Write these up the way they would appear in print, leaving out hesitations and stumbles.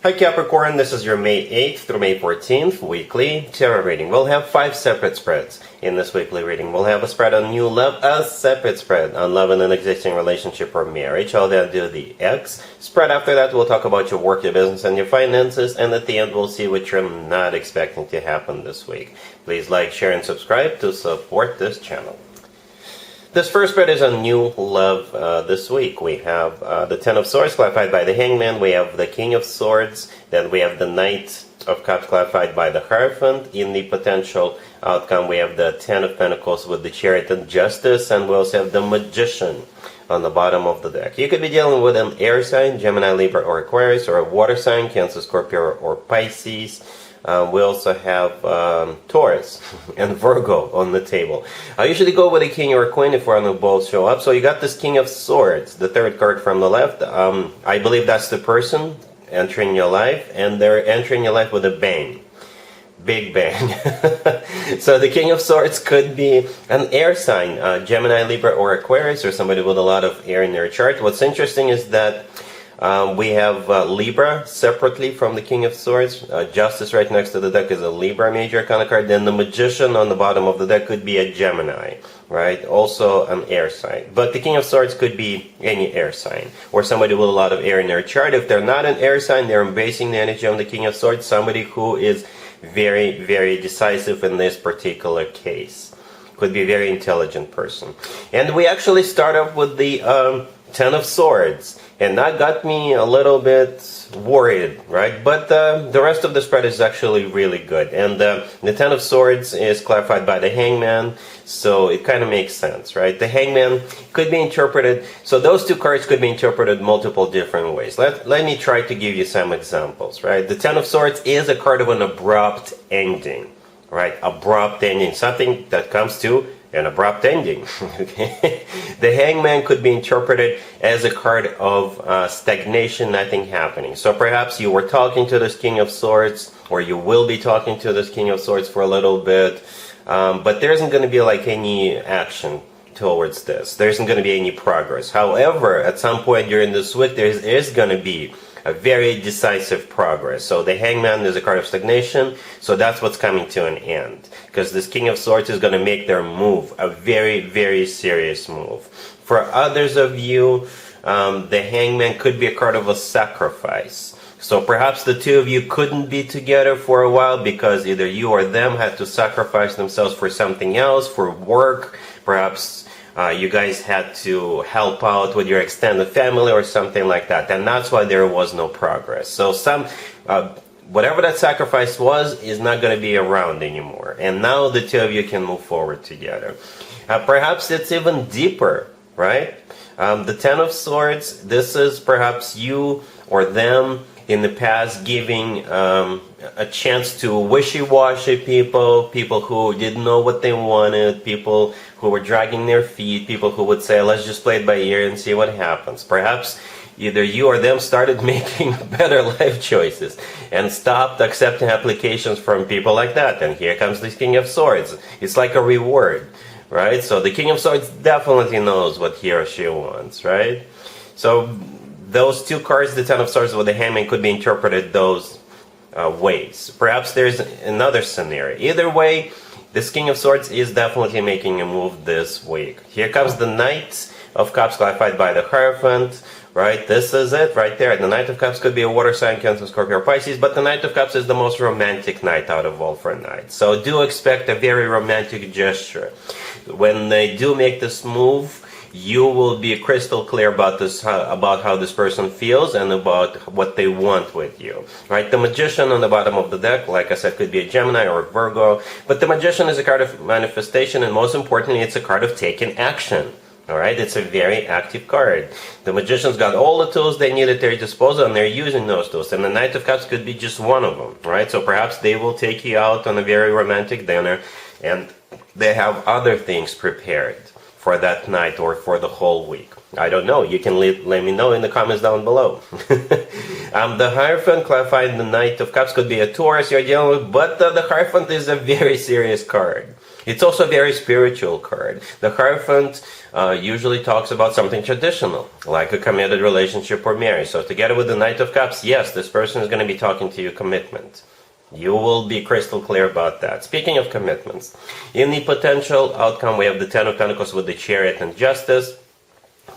Hi Capricorn, this is your May 8th through May 14th weekly tarot reading. We'll have 5 separate spreads in this weekly reading. We'll have a spread on new love, a separate spread on love in an existing relationship or marriage. I'll then do the X spread. After that, we'll talk about your work, your business, and your finances. And at the end, we'll see what you're not expecting to happen this week. Please like, share, and subscribe to support this channel. This first spread is on new love this week. We have the Ten of Swords clarified by the Hangman. We have the King of Swords. Then we have the Knight of Cups clarified by the Hierophant. In the potential outcome, we have the Ten of Pentacles with the Chariot and Justice. And we also have the Magician on the bottom of the deck. You could be dealing with an air sign, Gemini, Libra, or Aquarius, or a water sign, Cancer, Scorpio, or Pisces. We also have Taurus and Virgo on the table. I usually go with a king or a queen if one of both show up. So you got this King of Swords, the third card from the left. I believe that's the person entering your life, and they're entering your life with a bang. Big bang. So the King of Swords could be an air sign, Gemini, Libra, or Aquarius, or somebody with a lot of air in their chart. What's interesting is that we have Libra separately from the King of Swords. Justice right next to the deck is a Libra major arcana card. Then the Magician on the bottom of the deck could be a Gemini, right? Also an air sign. But the King of Swords could be any air sign, or somebody with a lot of air in their chart. If they're not an air sign, they're embracing the energy of the King of Swords, somebody who is very, very decisive in this particular case. Could be a very intelligent person. And we actually start off with the Ten of Swords. And that got me a little bit worried, right? But the rest of the spread is actually really good. And the Ten of Swords is clarified by the Hangman, so it kind of makes sense, right? The Hangman could be interpreted, so those two cards could be interpreted multiple different ways. Let me try to give you some examples, right? The Ten of Swords is a card of an abrupt ending, right? Abrupt ending, something that comes to an abrupt ending. Okay? The Hangman could be interpreted as a card of stagnation, nothing happening. So perhaps you were talking to this King of Swords, or you will be talking to this King of Swords for a little bit, but there isn't going to be like any action towards this. There isn't going to be any progress. However, at some point during this week, there is going to be a very decisive progress. So the Hangman is a card of stagnation, so that's what's coming to an end. Because this King of Swords is going to make their move, a very, very serious move. For others of you, the Hangman could be a card of a sacrifice. So perhaps the two of you couldn't be together for a while because either you or them had to sacrifice themselves for something else, for work, perhaps you guys had to help out with your extended family or something like that, and that's why there was no progress. So whatever that sacrifice was is not going to be around anymore, and now the two of you can move forward together. Perhaps it's even deeper, right? The Ten of Swords, this is perhaps you or them in the past giving a chance to wishy-washy people who didn't know what they wanted, people who were dragging their feet, people who would say, let's just play it by ear and see what happens. Perhaps either you or them started making better life choices and stopped accepting applications from people like that. And here comes the King of Swords. It's like a reward, right? So the King of Swords definitely knows what he or she wants, right? So those two cards, the Ten of Swords with the Hangman, could be interpreted those ways. Perhaps there's another scenario. Either way, this King of Swords is definitely making a move this week. Here comes the Knight of Cups clarified by the Hierophant, right? This is it right there. The Knight of Cups could be a water sign, Cancer, Scorpio, or Pisces, but the Knight of Cups is the most romantic knight out of all 4 knights. So do expect a very romantic gesture. When they do make this move, you will be crystal clear about this, about how this person feels and about what they want with you, right? The Magician on the bottom of the deck, like I said, could be a Gemini or a Virgo, but the Magician is a card of manifestation, and most importantly, it's a card of taking action. All right, it's a very active card. The Magician's got all the tools they need at their disposal, and they're using those tools. And the Knight of Cups could be just one of them, right? So perhaps they will take you out on a very romantic dinner, and they have other things prepared for that night or for the whole week. I don't know. You can let me know in the comments down below. The Hierophant clarifying the Knight of Cups could be a Taurus you're dealing with, but the Hierophant is a very serious card. It's also a very spiritual card. The Hierophant usually talks about something traditional, like a committed relationship or marriage. So together with the Knight of Cups, yes, this person is going to be talking to you commitment. You will be crystal clear about that. Speaking of commitments, in the potential outcome, we have the Ten of Pentacles with the Chariot and Justice.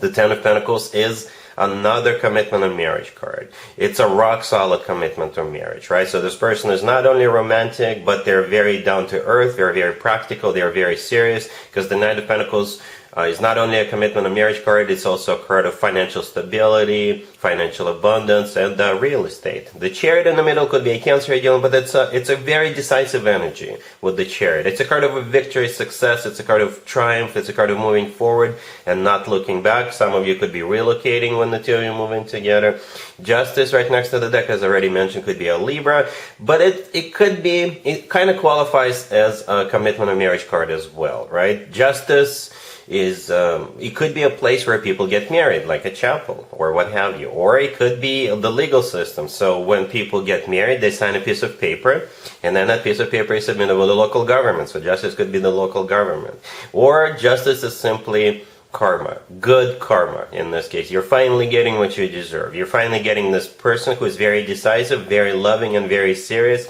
The Ten of Pentacles is another commitment and marriage card. It's a rock solid commitment or marriage, right? So this person is not only romantic, but they're very down to earth, they're very practical, they're very serious, because the Knight of Pentacles is not only a commitment and marriage card, it's also a card of financial stability, financial abundance, and real estate. The Chariot in the middle could be a Cancer ideal, but it's a very decisive energy with the Chariot. It's a card of a victory, success, it's a card of triumph, it's a card of moving forward and not looking back. Some of you could be relocating when the two of you move in together. Justice right next to the deck, as already mentioned, could be a Libra, but it kind of qualifies as a commitment and marriage card as well, right? Justice is it could be a place where people get married, like a chapel or what have you, or it could be the legal system. So when people get married, they sign a piece of paper, and then that piece of paper is submitted with the local government. So justice could be the local government, or justice is simply karma, good karma. In this case, you're finally getting what you deserve. You're finally getting this person who is very decisive, very loving, and very serious,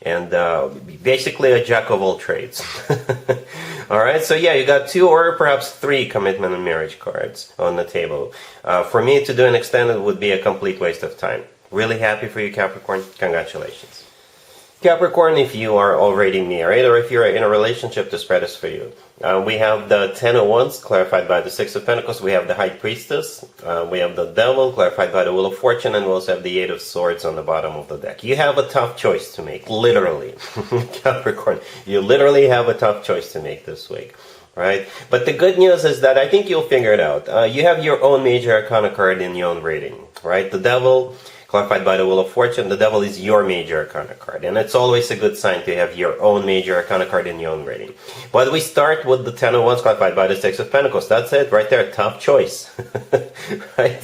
and basically a jack of all trades. Alright, so yeah, you got 2 or perhaps 3 commitment and marriage cards on the table. For me to do an extended would be a complete waste of time. Really happy for you, Capricorn. Congratulations. Capricorn, if you are already married or if you're in a relationship, the spread is for you. We have the Ten of Wands, clarified by the Six of Pentacles. We have the High Priestess. We have the Devil, clarified by the Wheel of Fortune. And we also have the Eight of Swords on the bottom of the deck. You have a tough choice to make, literally. Capricorn, you literally have a tough choice to make this week. Right? But the good news is that I think you'll figure it out. You have your own major arcana card in your own reading. Right? The Devil, clarified by the Wheel of Fortune, the Devil is your major arcana card. And it's always a good sign to have your own major arcana card in your own reading. But we start with the Ten of Wands, clarified by the Six of Pentacles. That's it, right there, tough choice. Right?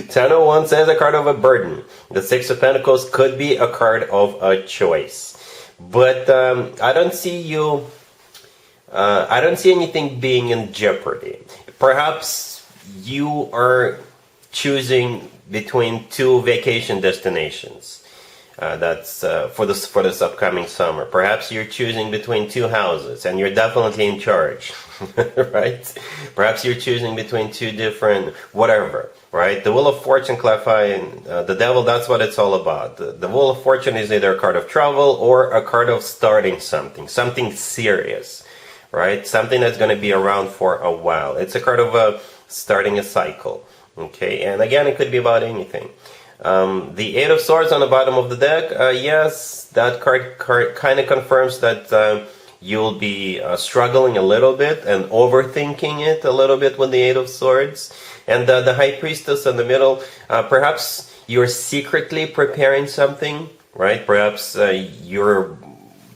Ten of Wands is a card of a burden. The Six of Pentacles could be a card of a choice. But I don't see anything being in jeopardy. Perhaps you are choosing between 2 vacation destinations. That's for this upcoming summer. Perhaps you're choosing between 2 houses, and you're definitely in charge, right? Perhaps you're choosing between 2 different whatever, right? The Wheel of Fortune, clarifying the Devil. That's what it's all about. The Wheel of Fortune is either a card of travel or a card of starting something serious, right? Something that's going to be around for a while. It's a card of starting a cycle. Okay, and again, it could be about anything. The Eight of Swords on the bottom of the deck, yes, that card kind of confirms that you'll be struggling a little bit and overthinking it a little bit with the Eight of Swords. And the High Priestess in the middle, perhaps you're secretly preparing something, right? Perhaps your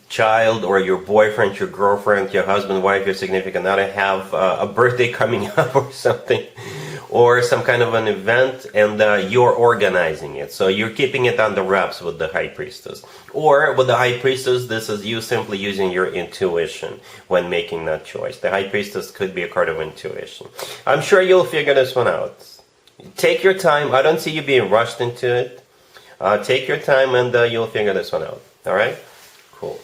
child or your boyfriend, your girlfriend, your husband, wife, your significant other have a birthday coming up or something, or some kind of an event, and you're organizing it. So you're keeping it under wraps with the High Priestess. Or with the High Priestess, this is you simply using your intuition when making that choice. The High Priestess could be a card of intuition. I'm sure you'll figure this one out. Take your time. I don't see you being rushed into it. Take your time and you'll figure this one out. Alright? Cool.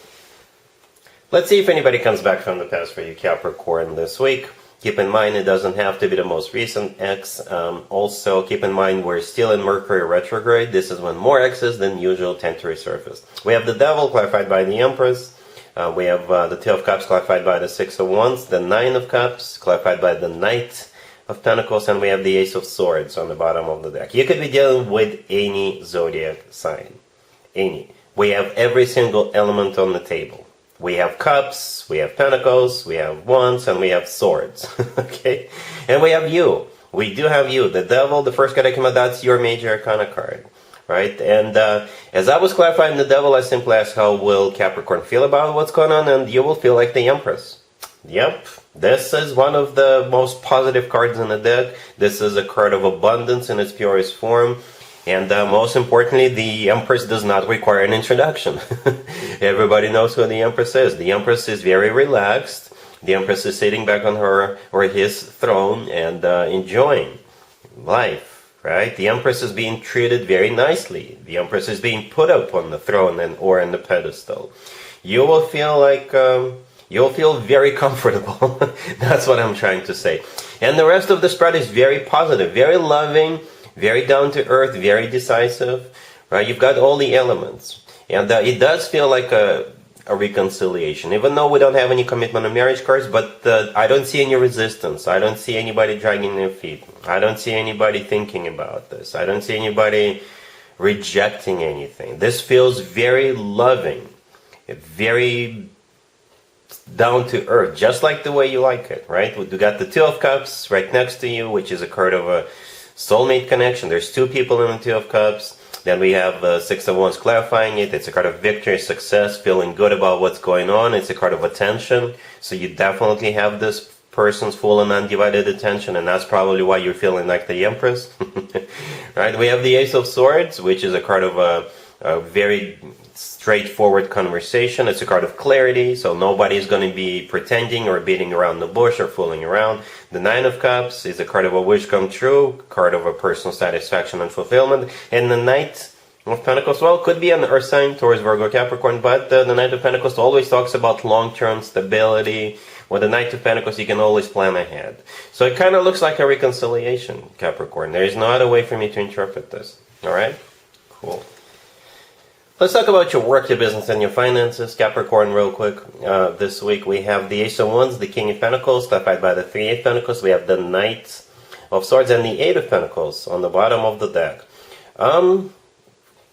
Let's see if anybody comes back from the past for you, Capricorn, this week. Keep in mind, it doesn't have to be the most recent ex. Also, keep in mind, we're still in Mercury retrograde. This is when more exes than usual tend to resurface. We have the Devil, clarified by the Empress. We have the Two of Cups, clarified by the Six of Wands. The Nine of Cups, clarified by the Knight of Pentacles. And we have the Ace of Swords on the bottom of the deck. You could be dealing with any zodiac sign. Any. We have every single element on the table. We have cups, we have pentacles, we have wands, and we have swords. Okay? And we have you. We do have you. The Devil, the first card I came out, that's your major arcana card. Right? And as I was clarifying the Devil, I simply asked how will Capricorn feel about what's going on, and you will feel like the Empress. Yep. This is one of the most positive cards in the deck. This is a card of abundance in its purest form. And most importantly, the Empress does not require an introduction. Everybody knows who the Empress is. The Empress is very relaxed. The Empress is sitting back on her or his throne and enjoying life, right? The Empress is being treated very nicely. The Empress is being put up on the throne or in the pedestal. You will feel like you'll feel very comfortable. That's what I'm trying to say. And the rest of the spread is very positive, very loving, very down to earth, very decisive, right? You've got all the elements. And it does feel like a reconciliation, even though we don't have any commitment on marriage cards, but I don't see any resistance. I don't see anybody dragging their feet. I don't see anybody thinking about this. I don't see anybody rejecting anything. This feels very loving, very down to earth, just like the way you like it, right? We got the Two of Cups right next to you, which is a card of a soulmate connection. There's two people in the Two of Cups. Then we have Six of Wands clarifying it. It's a card of victory, success, feeling good about what's going on. It's a card of attention. So you definitely have this person's full and undivided attention, and that's probably why you're feeling like the Empress. Right? We have the Ace of Swords, which is a card of a very straightforward conversation. It's a card of clarity, so nobody's going to be pretending or beating around the bush or fooling around. The Nine of Cups is a card of a wish come true, card of a personal satisfaction and fulfillment. And the Knight of Pentacles, well, could be an Earth sign, Taurus, Virgo, Capricorn, but the Knight of Pentacles always talks about long-term stability. With the Knight of Pentacles, you can always plan ahead. So it kind of looks like a reconciliation, Capricorn. There is no other way for me to interpret this. All right? Cool. Let's talk about your work, your business, and your finances, Capricorn, real quick. This week we have the Ace of Wands, the King of Pentacles, clarified by the Three of Pentacles. We have the Knight of Swords and the Eight of Pentacles on the bottom of the deck.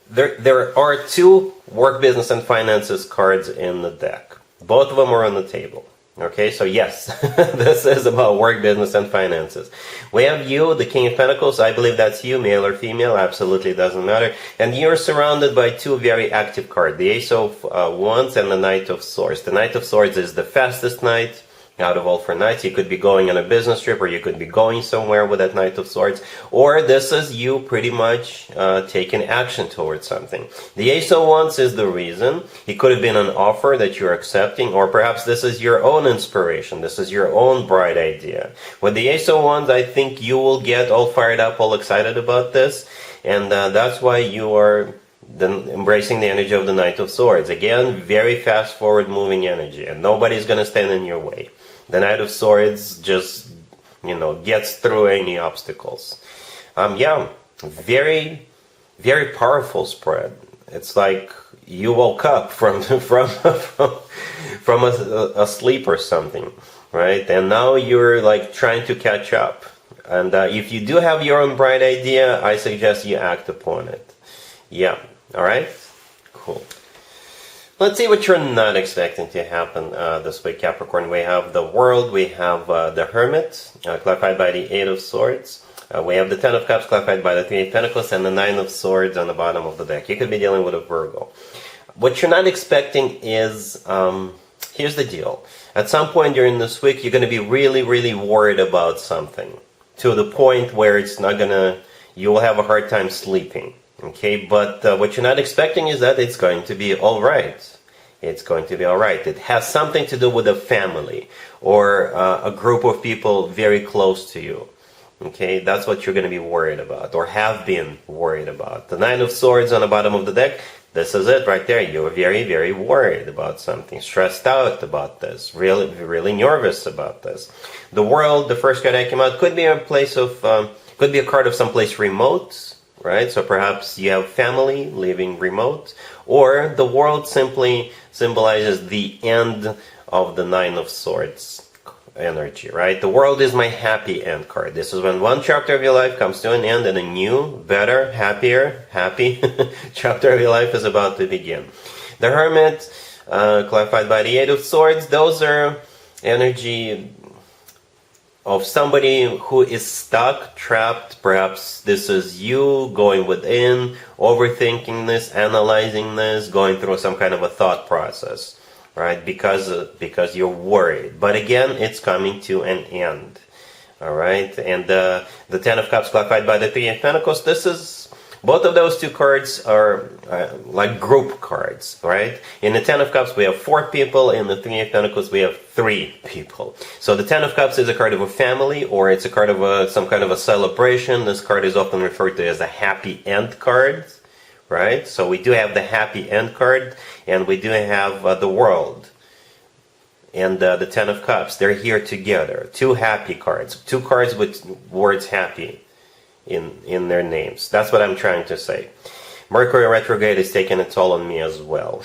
There are two work, business, and finances cards in the deck. Both of them are on the table. Okay, so yes, this is about work, business, and finances. We have you, the King of Pentacles. I believe that's you, male or female, absolutely doesn't matter. And you're surrounded by two very active cards, the Ace of Wands and the Knight of Swords. The Knight of Swords is the fastest knight out of all four knights. You could be going on a business trip, or you could be going somewhere with that Knight of Swords, or this is you pretty much taking action towards something. The Ace of Wands is the reason. It could have been an offer that you're accepting, or perhaps this is your own inspiration. This is your own bright idea. With the Ace of Wands, I think you will get all fired up, all excited about this, and that's why you are embracing the energy of the Knight of Swords. Again, very fast forward moving energy, and nobody's going to stand in your way. The Knight of Swords just, gets through any obstacles. Yeah, very, very powerful spread. It's like you woke up from a sleep or something, right? And now you're like trying to catch up. And if you do have your own bright idea, I suggest you act upon it. Yeah, all right? Cool. Let's see what you're not expecting to happen this week, Capricorn. We have the World, we have the Hermit, clarified by the Eight of Swords. We have the Ten of Cups, clarified by the Three of Pentacles, and the Nine of Swords on the bottom of the deck. You could be dealing with a Virgo. What you're not expecting is, here's the deal. At some point during this week, you're going to be really, really worried about something, to the point where you will have a hard time sleeping. Okay, but what you're not expecting is that it's going to be all right. It's going to be all right. It has something to do with a family or a group of people very close to you. Okay, that's what you're going to be worried about or have been worried about. The Nine of Swords on the bottom of the deck, this is it right there. You're very, very worried about something, stressed out about this, really, really nervous about this. The World, the first card that came out, could be a place of, could be a card of someplace remote. Right? So perhaps you have family living remote, or the World simply symbolizes the end of the Nine of Swords energy, right? The World is my happy end card. This is when one chapter of your life comes to an end and a new, better, happier, happy chapter of your life is about to begin. The Hermit, clarified by the Eight of Swords, those are energy of somebody who is stuck, trapped. Perhaps this is you going within, overthinking this, analyzing this, going through some kind of a thought process, right? Because you're worried. But again, it's coming to an end, all right? And the Ten of Cups clarified by the Three of Pentacles, this is Both of those two cards are like group cards, right? In the Ten of Cups, we have 4 people. In the Three of Pentacles, we have 3 people. So the Ten of Cups is a card of a family, or it's a card of some kind of a celebration. This card is often referred to as a happy end card, right? So we do have the happy end card, and we do have the world. And the Ten of Cups, they're here together. 2 happy cards. 2 cards with words happy in their names. That's what I'm trying to say. Mercury retrograde is taking a toll on me as well.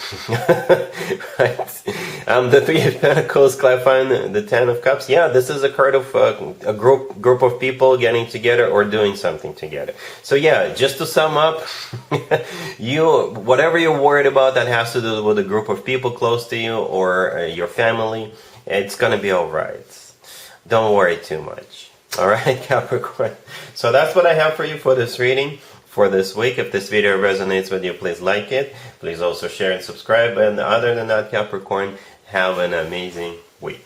Right? The Three of Pentacles clarifying the Ten of Cups. Yeah, this is a card of a group of people getting together or doing something together. So yeah, just to sum up, whatever you're worried about that has to do with a group of people close to you or your family, it's gonna be all right. Don't worry too much. All right, Capricorn. So that's what I have for you for this reading for this week. If this video resonates with you, please like it. Please also share and subscribe. And other than that, Capricorn, have an amazing week.